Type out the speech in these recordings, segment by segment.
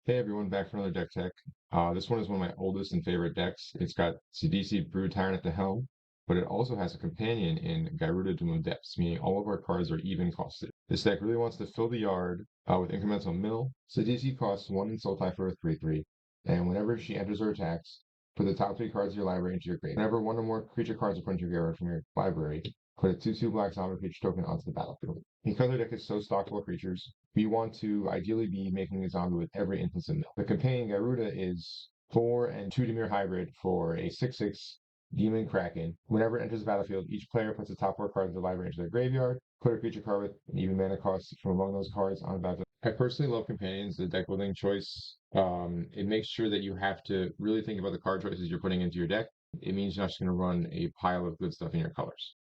Hey everyone, back for another deck tech. This one is one of my oldest and favorite decks. It's got Sidisi Brood Tyrant at the helm, but it also has a companion in Gyruda Depths, meaning all of our cards are even costed. This deck really wants to fill the yard with incremental mill. Sidisi costs 1 insult tie for a 3/3, and whenever she enters or attacks, put the top 3 cards of your library into your grave. Whenever one or more creature cards are put into your graveyard from your library, put a 2/2 black zombie creature token onto the battlefield. Because our deck is so stocked full of creatures, we want to ideally be making a zombie with every instance of mill. The companion Gyruda is 4 and 2 Dimir hybrid for a 6/6 Demon Kraken. Whenever it enters the battlefield, each player puts the top 4 cards of the library into their graveyard, put a creature card with an even mana cost from among those cards on the battlefield. I personally love companions, the deck building choice. It makes sure that you have to really think about the card choices you're putting into your deck. It means you're not just going to run a pile of good stuff in your colors.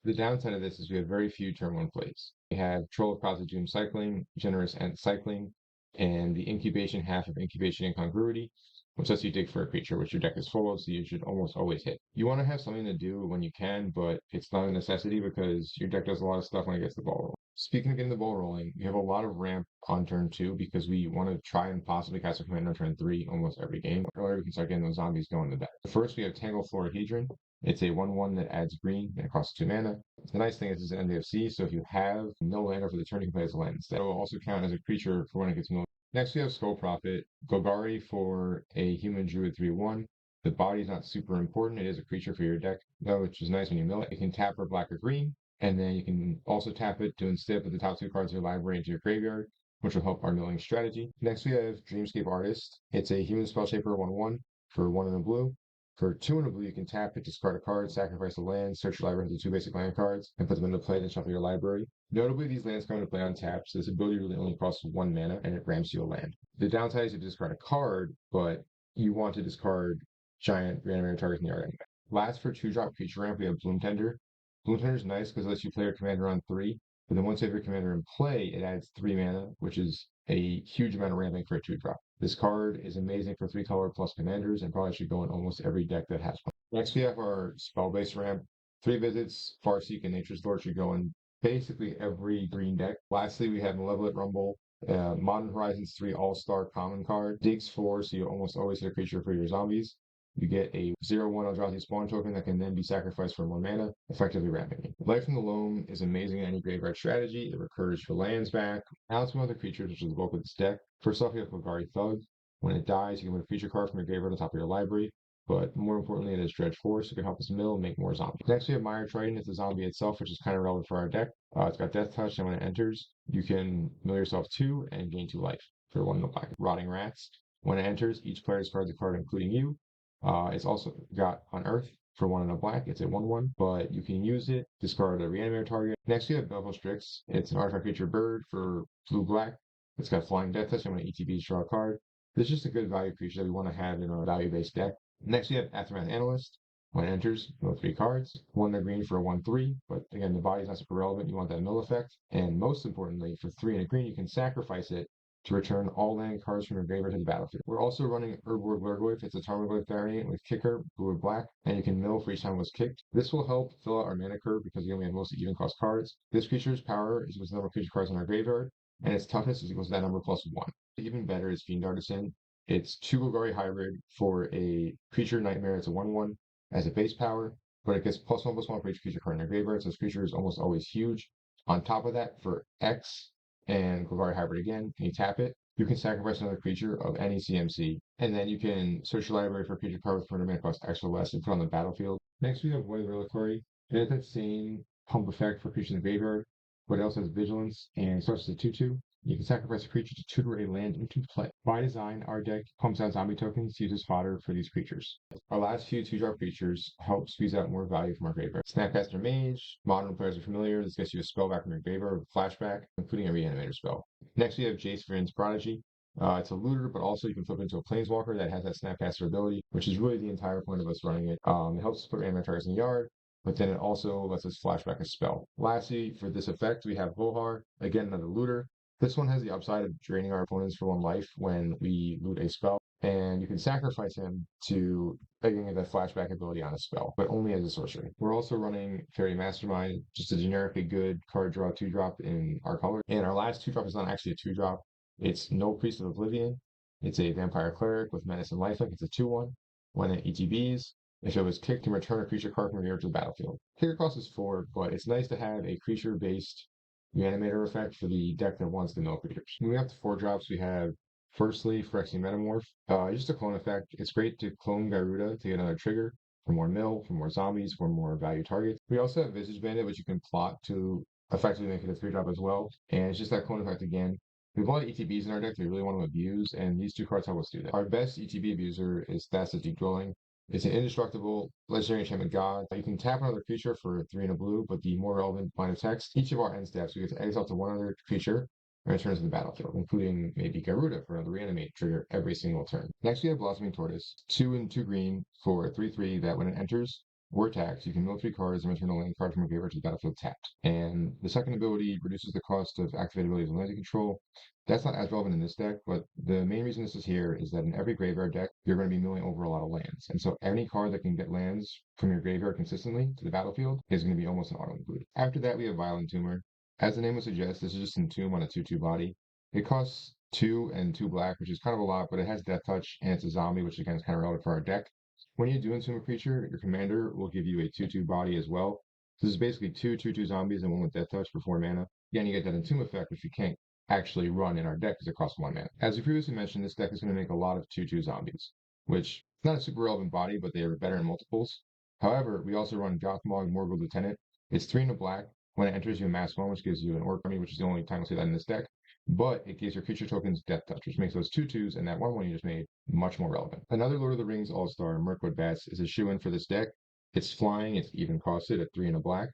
The downside of this is we have very few turn 1 plays. We have Troll of Cosmic Doom cycling, Generous Ant cycling, and the incubation half of Incubation Incongruity, which lets you dig for a creature, which your deck is full of, so you should almost always hit. You want to have something to do when you can, but it's not a necessity because your deck does a lot of stuff when it gets the ball rolling. Speaking of getting the ball rolling, we have a lot of ramp on turn 2 because we want to try and possibly cast a command on turn 3 almost every game. Earlier, we can start getting those zombies going to bed. First, we have Tangle Florahedron. It's a 1/1 that adds green and it costs 2 mana. The nice thing is it's an NDFC, so if you have no land over the turn, you can play as a land instead. It will also count as a creature for when it gets milled. Next, we have Skull Prophet, Golgari for a human druid 3/1. The body is not super important. It is a creature for your deck, though, which is nice when you mill it. You can tap for black or green, and then you can also tap it to instead put the top 2 cards of your library into your graveyard, which will help our milling strategy. Next, we have Dreamscape Artist. It's a human spell shaper 1/1 for 1 in the blue. For 2 in a blue, you can tap it, discard a card, sacrifice a land, search your library for the 2 basic land cards, and put them into play, then shuffle your library. Notably, these lands come into play on tap, so this ability really only costs 1 mana, and it ramps you a land. The downside is you discard a card, but you want to discard giant reanimator targets in the yard anyway. Last, for 2-drop creature ramp, we have Bloom Tender. Bloom Tender is nice because it lets you play your commander on 3, but then once you have your commander in play, it adds 3 mana, which is a huge amount of ramping for a 2-drop. This card is amazing for 3-color plus commanders and probably should go in almost every deck that has one. Next, we have our spell-based ramp. 3 visits, Farseek, and Nature's Lord should go in basically every green deck. Lastly, we have Malevolent Rumble. Modern Horizons 3 All-Star common card. Digs 4, so you almost always hit a creature for your zombies. You get a 0/1 Eldrazi spawn token that can then be sacrificed for 1 mana, effectively ramping it. Life from the Loam is amazing in any graveyard strategy. It recurs your lands back. Now some other creatures, which is the bulk of this deck. First off, you have Golgari Thug. When it dies, you can put a creature card from your graveyard on top of your library, but more importantly, it has Dredge Force, so it can help us mill and make more zombies. Next, we have Mire Triton. It's a zombie itself, which is kind of relevant for our deck. It's got Death Touch, and when it enters, you can mill yourself 2 and gain 2 life for 1 in the black. Rotting Rats. When it enters, each player discards a card, including you. It's also got Unearth for 1 in a black. It's a 1/1, but you can use it, discard a reanimator target. Next, we have Bevel Strix. It's an artifact creature bird for blue-black. It's got Flying Death Touch, and when it ETBs, draw a card. This is just a good value creature that we want to have in our value-based deck. Next, we have Aftermath Analyst. When it enters, mill 3 cards. 1 in a green for a 1/3, but again, the body's not super relevant. You want that mill effect. And most importantly, for 3 in a green, you can sacrifice it to return all land cards from your graveyard to the battlefield. We're also running Urborg Lurgoyf. It's a Tarmogoyf variant with kicker, blue or black, and you can mill for each time it was kicked. This will help fill out our mana curve because we only have mostly even cost cards. This creature's power is equal to the number of creature cards in our graveyard, and its toughness is equal to that number plus 1. Even better is Fiend Artisan. It's 2 Golgari hybrid for a creature nightmare. It's a 1/1 as a base power, but it gets +1/+1 for each creature card in your graveyard, so this creature is almost always huge. On top of that, for X, and Golgari Hybrid again, and you tap it, you can sacrifice another creature of any CMC, and then you can search your library for a creature card with 4 mana cost extra less and put on the battlefield. Next, we have Void Reliquary. It has that same pump effect for creatures in the graveyard, but it also has Vigilance and starts as a 2/2. You can sacrifice a creature to tutor a land into play. By design, our deck pumps out zombie tokens to use as fodder for these creatures. Our last few 2-drop creatures help squeeze out more value from our graveyard. Snapcaster Mage, modern players are familiar. This gets you a spell back from your graveyard with flashback, including a reanimator spell. Next, we have Jace Vryn's Prodigy. It's a looter, but also you can flip it into a planeswalker that has that Snapcaster ability, which is really the entire point of us running it. It helps us put reanimator targets in the yard, but then it also lets us flashback a spell. Lastly, for this effect, we have Vohar, again another looter. This one has the upside of draining our opponents for 1 life when we loot a spell, and you can sacrifice him to again get that flashback ability on a spell, but only as a sorcery. We're also running Fairy Mastermind, just a generically good card draw 2-drop in our color. And our last 2-drop is not actually a 2-drop. It's No Priest of Oblivion. It's a vampire cleric with menace and lifelink. It's a 2/1. When it ETBs, if it was kicked, you return a creature card from your to the battlefield. Kicker cost is 4, but it's nice to have a creature-based reanimator effect for the deck that wants the mill creatures. Moving up to 4 drops, we have firstly Phyrexian Metamorph. Just a clone effect. It's great to clone Gyruda to get another trigger for more mill, for more zombies, for more value targets. We also have Visage Bandit, which you can plot to effectively make it a 3-drop as well. And it's just that clone effect again. We have a lot of ETBs in our deck that we really want to abuse, and these 2 cards help us do that. Our best ETB abuser is Thassa's Deep Dwelling. It's an indestructible legendary enchantment god. You can tap another creature for 3 and a blue, but the more relevant line of text, each of our end steps, we get to exile to one other creature and return to the battlefield, including maybe Gyruda for another reanimate trigger every single turn. Next, we have Blossoming Tortoise, 2 and 2 green for 3/3 that when it enters or attacks, you can mill 3 cards and return a land card from your graveyard to the battlefield tapped. And the second ability reduces the cost of activated abilities and land control. That's not as relevant in this deck, but the main reason this is here is that in every graveyard deck, you're going to be milling over a lot of lands. And so any card that can get lands from your graveyard consistently to the battlefield is going to be almost an auto include. After that, we have Violent Tumor. As the name would suggest, this is just Entomb on a 2/2 body. It costs 2 and 2 black, which is kind of a lot, but it has Death Touch and it's a zombie, which again is kind of relevant for our deck. When you do Entomb a creature, your commander will give you a 2/2 body as well. This is basically 2/2 zombies and one with Death Touch for 4 mana. Again, you get that Entomb effect, which you can't actually run in our deck because it costs 1 mana. As we previously mentioned, this deck is going to make a lot of 2/2 zombies, which is not a super relevant body, but they are better in multiples. However, we also run Gothmog Morgul Lieutenant. It's 3 and a black. When it enters, you amass 1, which gives you an Orc Army, which is the only time we'll see that in this deck. But it gives your creature tokens Death Touch, which makes those 2/2s and that 1/1 you just made much more relevant. Another Lord of the Rings All-Star, Mirkwood Bats, is a shoe-in for this deck. It's flying, it's even costed at 3 and a black.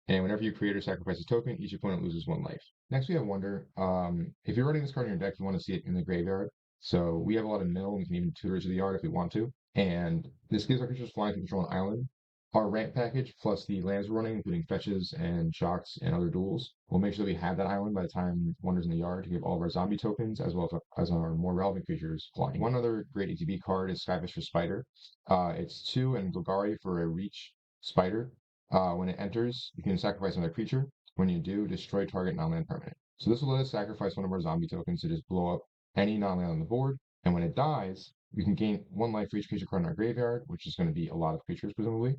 And whenever you create or sacrifice a token, each opponent loses 1 life. Next, we have Wonder. If you're running this card in your deck, you want to see it in the graveyard. So we have a lot of mill, and we can even tutors of the yard if we want to. And this gives our creatures flying to control an island. Our ramp package plus the lands we're running, including fetches and shocks and other duels, will make sure that we have that island by the time Wonder's in the yard to give all of our zombie tokens as well as our more relevant creatures flying. One other great ETB card is Skyfish for Spider. It's 2 and Golgari for a reach spider. When it enters, you can sacrifice another creature. When you do, destroy target non-land permanent. So this will let us sacrifice one of our zombie tokens to just blow up any non-land on the board. And when it dies, we can gain 1 life for each creature card in our graveyard, which is going to be a lot of creatures, presumably.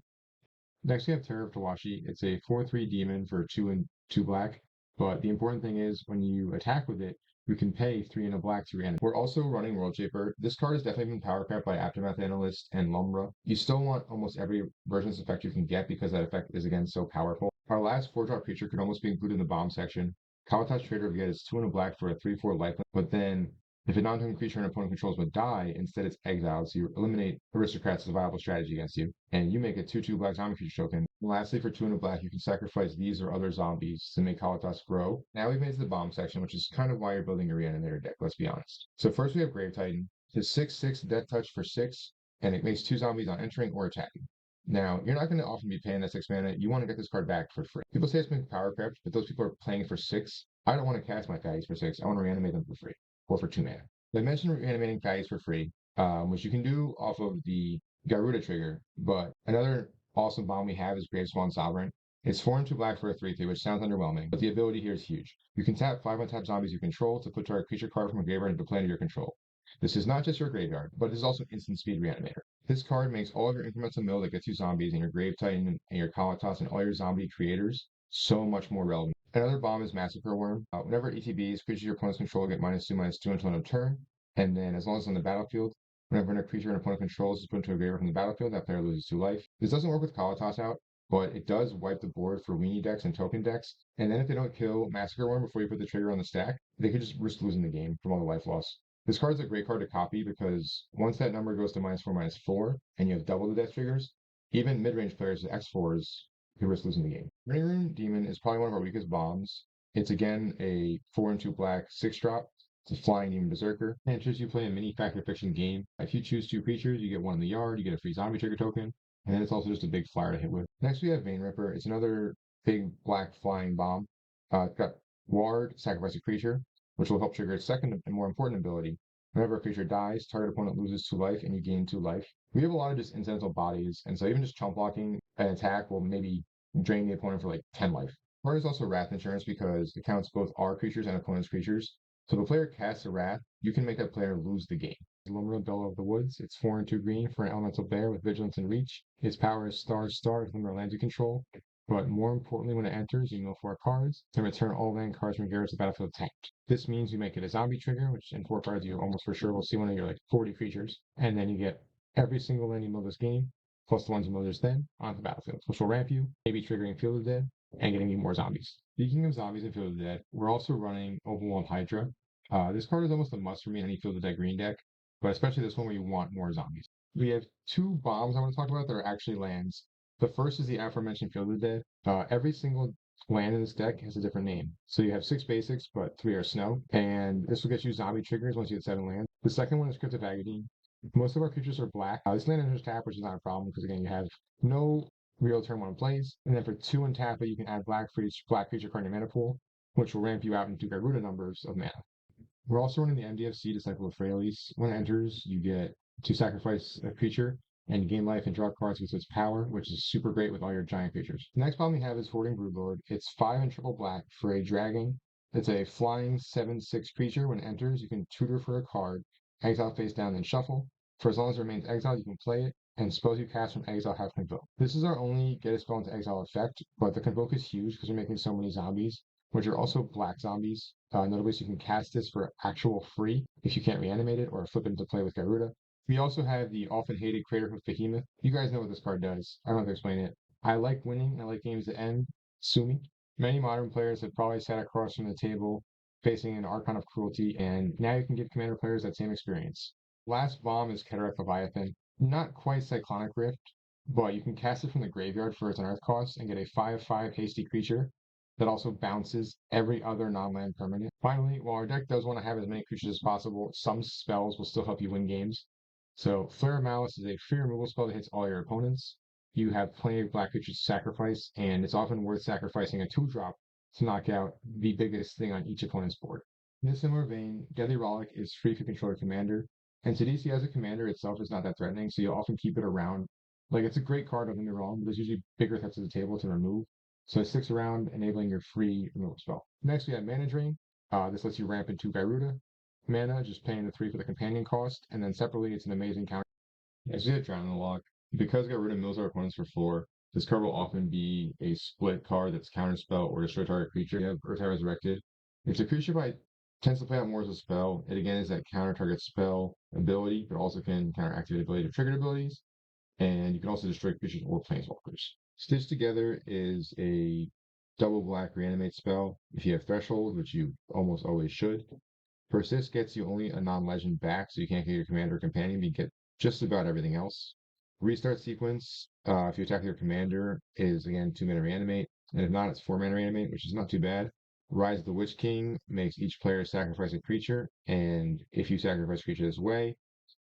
Next, we have Terror of Tawashi. It's a 4/3 demon for 2 and 2 black. But the important thing is when you attack with it, you can pay 3 and a black to reanimate. We're also running World Shaper. This card has definitely been power crept by Aftermath Analyst and Lumbra. You still want almost every version of this effect you can get because that effect is again so powerful. Our last 4-drop creature could almost be included in the bomb section. Kawata's Trader of Yet is 2 and a black for a 3/4 life, but then if a non-token creature an opponent controls would die, instead it's exiled, so you eliminate Aristocrats as a viable strategy against you, and you make a 2/2 black zombie creature token. And lastly, for 2 and a black, you can sacrifice these or other zombies to make Kalatas grow. Now we've made it to the bomb section, which is kind of why you're building your reanimator deck, let's be honest. So first we have Grave Titan. It's 6/6 Death Touch for 6, and it makes 2 zombies on entering or attacking. Now, you're not going to often be paying that 6 mana. You want to get this card back for free. People say it's been power crept, but those people are playing for 6. I don't want to cast my Faggots for 6. I want to reanimate them for free, or for 2 mana. I mentioned reanimating Faggots for free, which you can do off of the Gyruda trigger, but another awesome bomb we have is Gravespawn Sovereign. It's 4 and 2 black for a 3/3, which sounds underwhelming, but the ability here is huge. You can tap 5 untap zombies you control to put target creature card from a graveyard into play under your control. This is not just your graveyard, but it is also instant speed reanimator. This card makes all of your incremental mill that gets you zombies and your Grave Titan and your Kalatas and all your zombie creators so much more relevant. Another bomb is Massacre Worm. Whenever ETBs, creatures your opponent's control get -2/-2 until end of turn, and then as long as it's on the battlefield, whenever a creature an opponent controls is put into a graveyard from the battlefield, that player loses 2 life. This doesn't work with Kalatas out, but it does wipe the board for weenie decks and token decks. And then if they don't kill Massacre Worm before you put the trigger on the stack, they could just risk losing the game from all the life loss. This card is a great card to copy because once that number goes to -4/-4, and you have double the death triggers, even mid-range players with X4s could risk losing the game. Running Room Demon is probably one of our weakest bombs. It's again a 4 and 2 black 6-drop. It's a flying demon berserker. Enters, you play a mini fact or fiction game. If you choose 2 creatures, you get 1 in the yard, you get a free zombie trigger token, and then it's also just a big flyer to hit with. Next we have Vein Ripper. It's another big black flying bomb. It's got Ward, sacrifice a creature, which will help trigger its second and more important ability. Whenever a creature dies, target opponent loses 2 life and you gain 2 life. We have a lot of just incidental bodies, and so even just chump blocking an attack will maybe drain the opponent for like 10 life. Card is also Wrath Insurance because it counts both our creatures and opponent's creatures. So if a player casts a Wrath, you can make that player lose the game. Lumberl Bellow of the Woods. It's 4 and 2 green for an elemental bear with vigilance and reach. Its power is star with number of lands you control. But more importantly, when it enters, you mill 4 cards and return all land cards from Gyruda to the battlefield tapped. This means you make it a zombie trigger, which in 4 cards you almost for sure will see one of your 40 creatures. And then you get every single land you mill this game, plus the ones you mill just then, onto the battlefield, which will ramp you, maybe triggering Field of the Dead, and getting you more zombies. Speaking of zombies in Field of the Dead, we're also running Overwhelmed Hydra. This card is almost a must for me in any Field of the Dead green deck, but especially this one where you want more zombies. We have 2 bombs I want to talk about that are actually lands. The first is the aforementioned Field of the Dead. Every single land in this deck has a different name. So you have 6 basics, but 3 are snow, and this will get you zombie triggers once you get 7 lands. The second one is Crypt of Agadine. Most of our creatures are black. This land enters tap, which is not a problem because again you have no real turn 1 plays, and then for 2 and tap you can add black for each black creature card in your mana pool, which will ramp you out into Gyruda numbers of mana. We're also running the MDFC Disciple of Freyalise. When it enters, you get to sacrifice a creature and gain life and draw cards with its power, which is super great with all your giant creatures. The next problem we have is Hoarding Broodlord. It's 5 and triple black for a dragon. It's a flying 7/6 creature. When it enters, you can tutor for a card, exile face down, then shuffle. For as long as it remains exiled, you can play it, and spells you cast from exile have Convoke. This is our only get a spell into exile effect, but the Convoke is huge because we're making so many zombies, which are also black zombies. Notably, so you can cast this for actual free if you can't reanimate it or flip it into play with Gyruda. We also have the often hated Craterhoof Behemoth. You guys know what this card does. I don't have to explain it. I like winning, and I like games that end. Sue me. Many modern players have probably sat across from the table facing an Archon of Cruelty, and now you can give Commander players that same experience. Last bomb is Cataract Leviathan. Not quite Cyclonic Rift, but you can cast it from the graveyard for its unearth cost and get a 5/5 hasty creature that also bounces every other non-land permanent. Finally, while our deck does want to have as many creatures as possible, some spells will still help you win games. So Flare of Malice is a free removal spell that hits all your opponents. You have plenty of black creatures to sacrifice, and it's often worth sacrificing a 2-drop to knock out the biggest thing on each opponent's board. In a similar vein, Deadly Rollick is free if you control your commander, and Sidisi as a commander itself is not that threatening, so you'll often keep it around. It's a great card, don't get me wrong, but there's usually bigger threats to the table to remove. So it sticks around, enabling your free removal spell. Next, we have Mana Drain. This lets you ramp into Gyruda. Mana, just paying the 3 for the companion cost, and then separately, it's an amazing counter. As we hit Drown in the Lock, because Gyruda mills our opponents for 4, this card will often be a split card that's counterspell or destroy target creature. You have Urtai Resurrected. If the creature tends to play out more as a spell, it again is that counter target spell ability, but also can counter activate ability to trigger abilities, and you can also destroy creatures or planeswalkers. Stitch Together is a double black reanimate spell if you have Threshold, which you almost always should. Persist gets you only a non-legend back, so you can't get your commander or companion, but you get just about everything else. Restart Sequence, if you attack your commander, is again 2 mana reanimate, and if not, it's 4 mana reanimate, which is not too bad. Rise of the Witch King makes each player sacrifice a creature, and if you sacrifice a creature this way,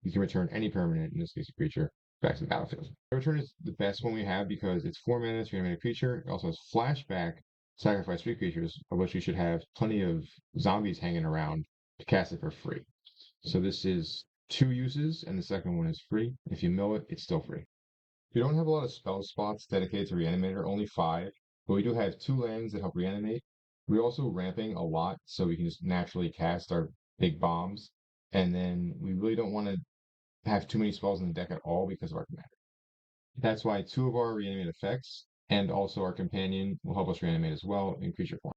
you can return any permanent, in this case a creature, back to the battlefield. Return is the best one we have because it's 4 mana to reanimate a creature. It also has flashback, sacrifice 3 creatures, of which we should have plenty of zombies hanging around to cast it for free. So this is 2 uses, and the second one is free. If you mill it, it's still free. We don't have a lot of spell spots dedicated to Reanimator, only 5, but we do have 2 lands that help reanimate. We're also ramping a lot, so we can just naturally cast our big bombs, and then we really don't want to have too many spells in the deck at all because of our commander. That's why 2 of our reanimate effects and also our companion will help us reanimate as well in creature form.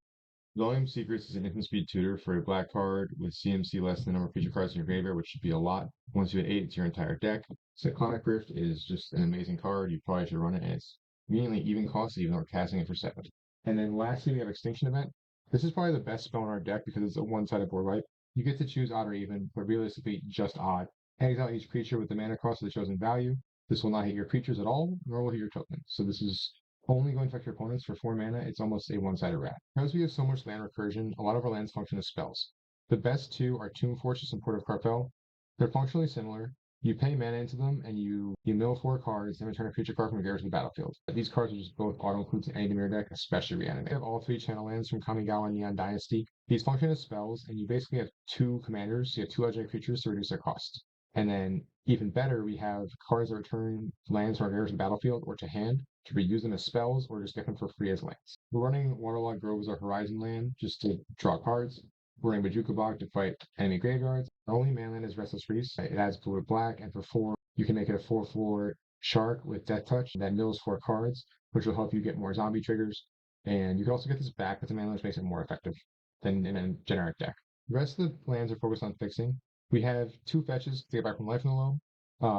Volume Secrets is an instant speed tutor for a black card with CMC less than the number of creature cards in your graveyard, which should be a lot. Once you hit 8, it's your entire deck. Cyclonic Rift is just an amazing card. You probably should run it, and it's conveniently even costed, even though we're casting it for 7. And then lastly, we have Extinction Event. This is probably the best spell in our deck because it's a one-sided board wipe. You get to choose odd or even, but realistically just odd. Exile each creature with the mana cost of the chosen value. This will not hit your creatures at all, nor will hit your tokens. So this is only going to affect your opponents for 4 mana. It's almost a one-sided rat. Because we have so much land recursion, a lot of our lands function as spells. The best 2 are Tomb Fortress and Port of Carpel. They're functionally similar. You pay mana into them, and you mill 4 cards, and return a creature card from your graveyard to the battlefield. These cards are just both auto-includes in any Dimir deck, especially Reanimate. We have all 3 channel lands from Kamigawa Neon Dynasty. These function as spells, and you basically have 2 commanders, so you have 2 legendary creatures to reduce their cost. And then, even better, we have cards that return lands from our graveyard to the battlefield or to hand to reuse them as spells or just get them for free as lands. We're running Waterlogged Grove as our Horizon land just to draw cards. We're in Bog to fight enemy graveyards. Our only mainland is Restless Reefs. It adds blue with black, and for 4, you can make it a 4/4 shark with Death Touch that mills 4 cards, which will help you get more zombie triggers. And you can also get this back with the mainland, which makes it more effective than in a generic deck. The rest of the lands are focused on fixing. We have 2 fetches to get back from life in the loam.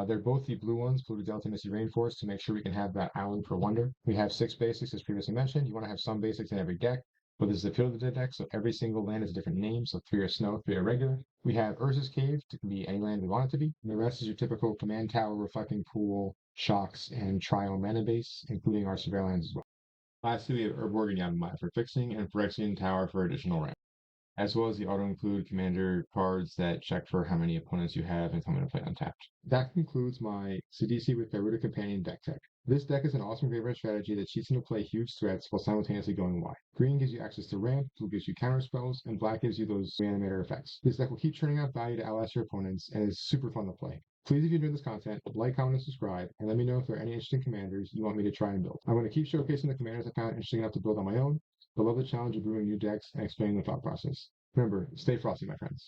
They're both the blue ones, Blue to Delta, Misty Rainforest, to make sure we can have that island per wonder. We have 6 basics, as previously mentioned. You want to have some basics in every deck, but this is a field of the deck, so every single land is a different name. So 3 are snow, 3 are regular. We have Urza's Cave, it can be any land we want it to be. And the rest is your typical command tower, reflecting pool, shocks, and trial mana base, including our surveillance as well. Lastly, we have Urborg and Yavimaya for fixing, and Phyrexian Tower for additional ramp, as well as the auto-include commander cards that check for how many opponents you have and come into play untapped. That concludes my Sidisi with Gyruda Companion deck tech. This deck is an awesome graveyard strategy that cheats into play huge threats while simultaneously going wide. Green gives you access to ramp, blue gives you counter spells, and black gives you those reanimator effects. This deck will keep churning out value to outlast your opponents and is super fun to play. Please, if you enjoyed this content, like, comment, and subscribe, and let me know if there are any interesting commanders you want me to try and build. I want to keep showcasing the commanders I found interesting enough to build on my own, but love the challenge of brewing new decks and explaining the thought process. Remember, stay frosty, my friends.